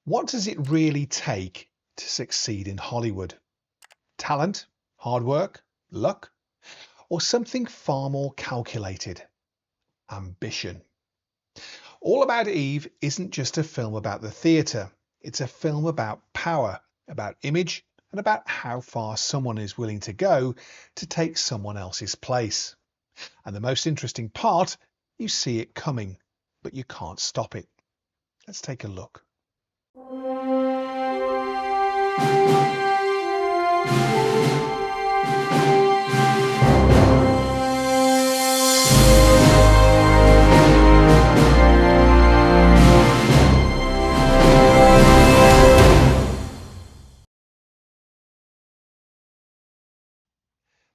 What does it really take to succeed in Hollywood? Talent, hard work, luck, or something far more calculated? Ambition. All About Eve isn't just a film about the theatre. It's a film about power, about image, and about how far someone is willing to go to take someone else's place. And the most interesting part, you see it coming, but you can't stop it. Let's take a look.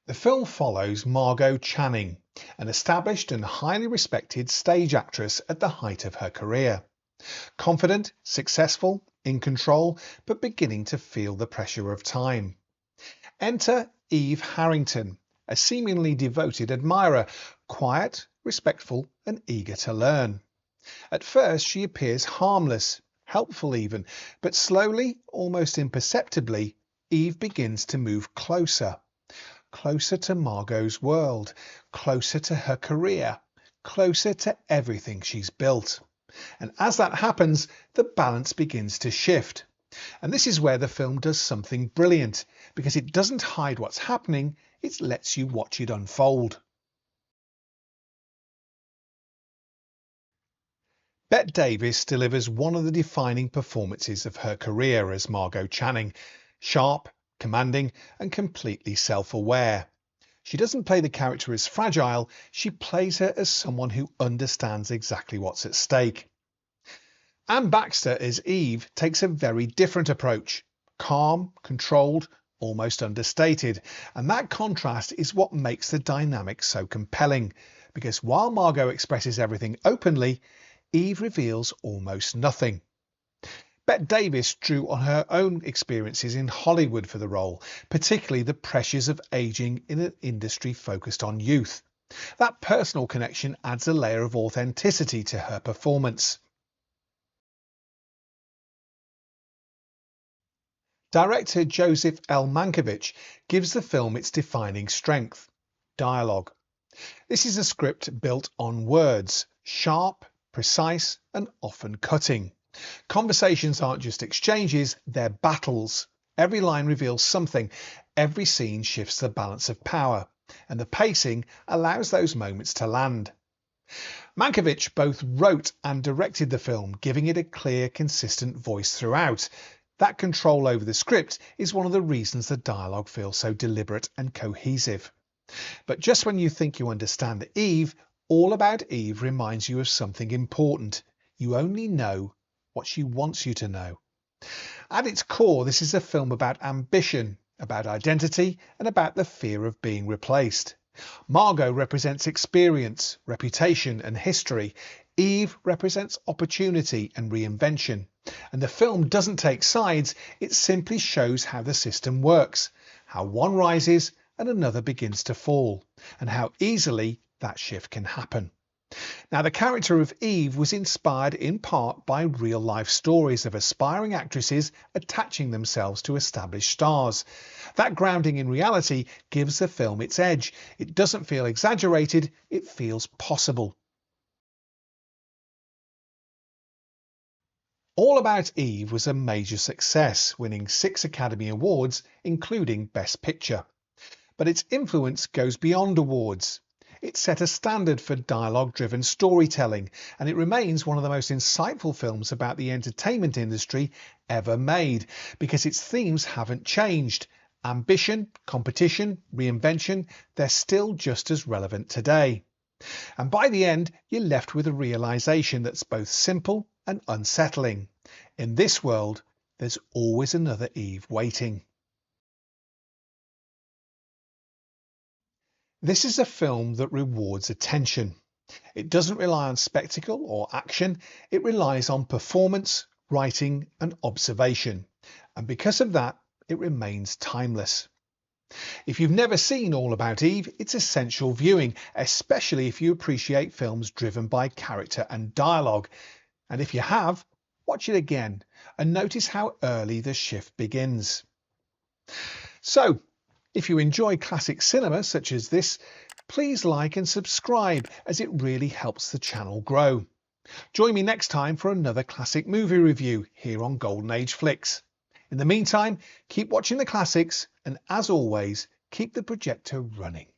The film follows Margot Channing, an established and highly respected stage actress at the height of her career. Confident, successful, in control, but beginning to feel the pressure of time. Enter Eve Harrington, a seemingly devoted admirer, quiet, respectful and eager to learn. At first she appears harmless, helpful even, but slowly, almost imperceptibly, Eve begins to move closer. Closer to Margot's world, closer to her career, closer to everything she's built. And as that happens, the balance begins to shift. And this is where the film does something brilliant, because it doesn't hide what's happening, it lets you watch it unfold. Bette Davis delivers one of the defining performances of her career as Margot Channing, sharp, commanding and completely self-aware. She doesn't play the character as fragile, she plays her as someone who understands exactly what's at stake. Anne Baxter as Eve takes a very different approach, calm, controlled, almost understated, and that contrast is what makes the dynamic so compelling, because while Margot expresses everything openly, Eve reveals almost nothing. Bette Davis drew on her own experiences in Hollywood for the role, particularly the pressures of aging in an industry focused on youth. That personal connection adds a layer of authenticity to her performance. Director Joseph L. Mankiewicz gives the film its defining strength: dialogue. This is a script built on words, sharp, precise and often cutting. Conversations aren't just exchanges, they're battles. Every line reveals something, every scene shifts the balance of power, and the pacing allows those moments to land. Mankiewicz both wrote and directed the film, giving it a clear, consistent voice throughout. That control over the script is one of the reasons the dialogue feels so deliberate and cohesive. But just when you think you understand Eve, All About Eve reminds you of something important. You only know what she wants you to know. At its core, this is a film about ambition, about identity, and about the fear of being replaced. Margot represents experience, reputation, and history. Eve represents opportunity and reinvention. And the film doesn't take sides, it simply shows how the system works, how one rises and another begins to fall, and how easily that shift can happen. Now, the character of Eve was inspired in part by real-life stories of aspiring actresses attaching themselves to established stars. That grounding in reality gives the film its edge. It doesn't feel exaggerated, it feels possible. All About Eve was a major success, winning 6 Academy Awards, including Best Picture. But its influence goes beyond awards. It set a standard for dialogue-driven storytelling, and it remains one of the most insightful films about the entertainment industry ever made, because its themes haven't changed. Ambition, competition, reinvention, they're still just as relevant today. And by the end, you're left with a realization that's both simple and unsettling. In this world, there's always another Eve waiting. This is a film that rewards attention. It doesn't rely on spectacle or action, it relies on performance, writing and observation. And because of that, it remains timeless. If you've never seen All About Eve, it's essential viewing, especially if you appreciate films driven by character and dialogue. And if you have, watch it again and notice how early the shift begins. So, if you enjoy classic cinema such as this, please like and subscribe as it really helps the channel grow. Join me next time for another classic movie review here on Golden Age Flicks. In the meantime, keep watching the classics and as always, keep the projector running.